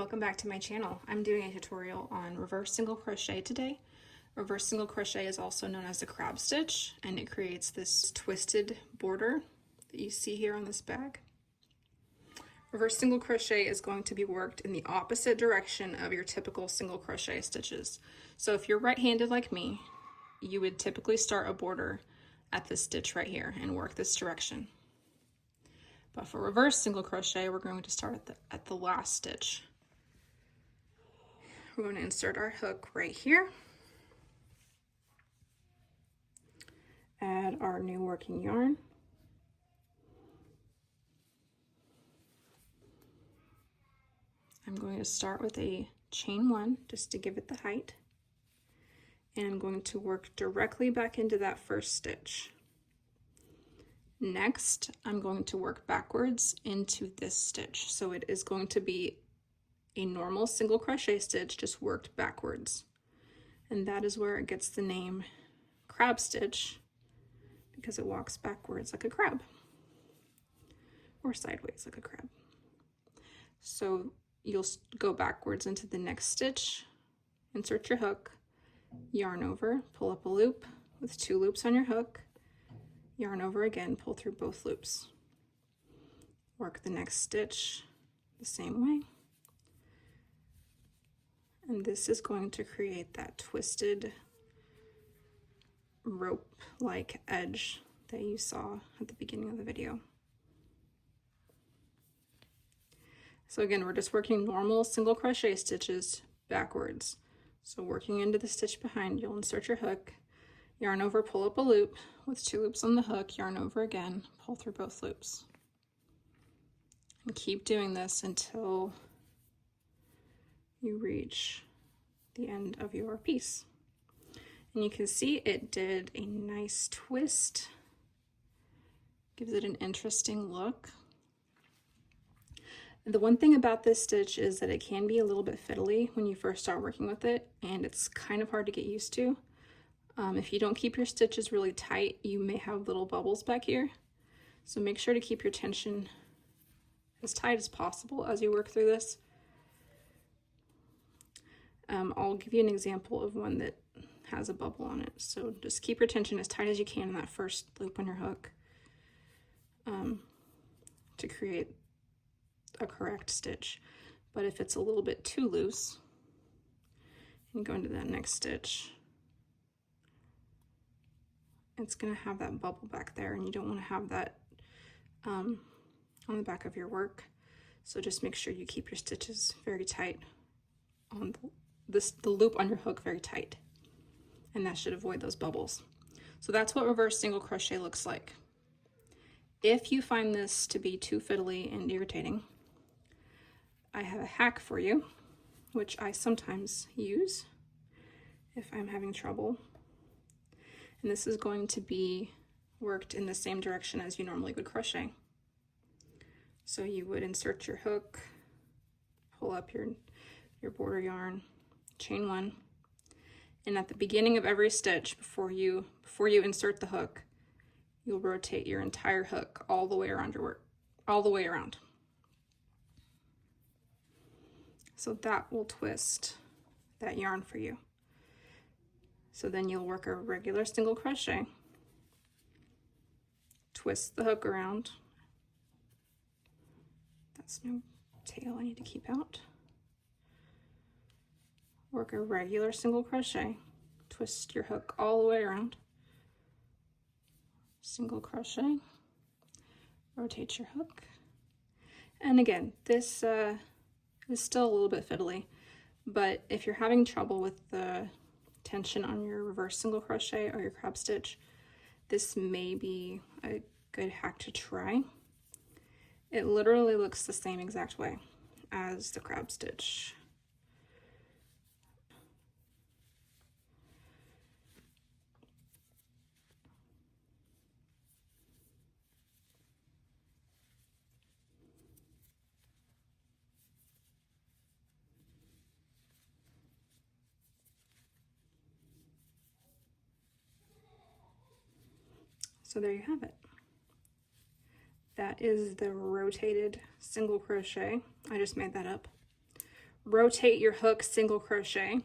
welcome back to my channel. I'm doing a tutorial on reverse single crochet today. Reverse single crochet is also known as the crab stitch, and it creates this twisted border that you see here on this bag. Reverse single crochet is going to be worked in the opposite direction of your typical single crochet stitches. So if you're right-handed like me, you would typically start a border at this stitch right here and work this direction. But for reverse single crochet, we're going to start at the last stitch. We're going to insert our hook right here. Add our new working yarn. I'm going to start with a chain one just to give it the height. And I'm going to work directly back into that first stitch. Next, I'm going to work backwards into this stitch. So it is going to be a normal single crochet stitch, just worked backwards. And that is where it gets the name crab stitch, because it walks backwards like a crab, or sideways like a crab. So you'll go backwards into the next stitch, insert your hook, yarn over, pull up a loop with 2 loops on your hook, yarn over again, pull through both loops. Work the next stitch the same way. And this is going to create that twisted rope-like edge that you saw at the beginning of the video. So again, we're just working normal single crochet stitches backwards. So working into the stitch behind, you'll insert your hook, yarn over, pull up a loop with 2 loops on the hook, yarn over again, pull through both loops. And keep doing this until you reach the end of your piece. And you can see it did a nice twist, gives it an interesting look. The one thing about this stitch is that it can be a little bit fiddly when you first start working with it, and it's kind of hard to get used to. If you don't keep your stitches really tight, you may have little bubbles back here. So make sure to keep your tension as tight as possible as you work through this. I'll give you an example of one that has a bubble on it. So just keep your tension as tight as you can in that first loop on your hook to create a correct stitch. But if it's a little bit too loose, and go into that next stitch, it's going to have that bubble back there, and you don't want to have that on the back of your work. So just make sure you keep your stitches very tight on the loop on your hook, very tight, and that should avoid those bubbles. So that's what reverse single crochet looks like. If you find this to be too fiddly and irritating, I have a hack for you, which I sometimes use if I'm having trouble. And this is going to be worked in the same direction as you normally would crochet. So you would insert your hook, pull up your border yarn, chain 1, and at the beginning of every stitch, before you insert the hook, you'll rotate your entire hook all the way around your work, all the way around. So that will twist that yarn for you. So then you'll work a regular single crochet, twist the hook around. That's no tail I need to keep out. Work a regular single crochet, twist your hook all the way around, single crochet, rotate your hook. And again, this is still a little bit fiddly, but if you're having trouble with the tension on your reverse single crochet or your crab stitch, this may be a good hack to try. It literally looks the same exact way as the crab stitch. So there you have it. That is the rotated single crochet. I just made that up. rotate your hook single crochet.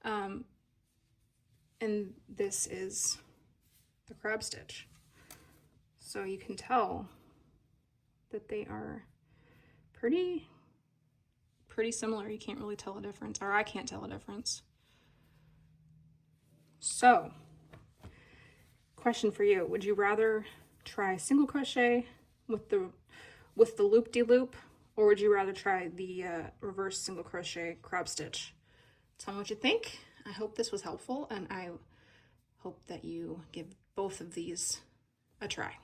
And this is the crab stitch. So you can tell that they are pretty similar. You can't really tell a difference, or I can't tell a difference. So, question for you. Would you rather try single crochet with the loop-de-loop, or would you rather try the reverse single crochet crab stitch? Tell me what you think. I hope this was helpful, and I hope that you give both of these a try.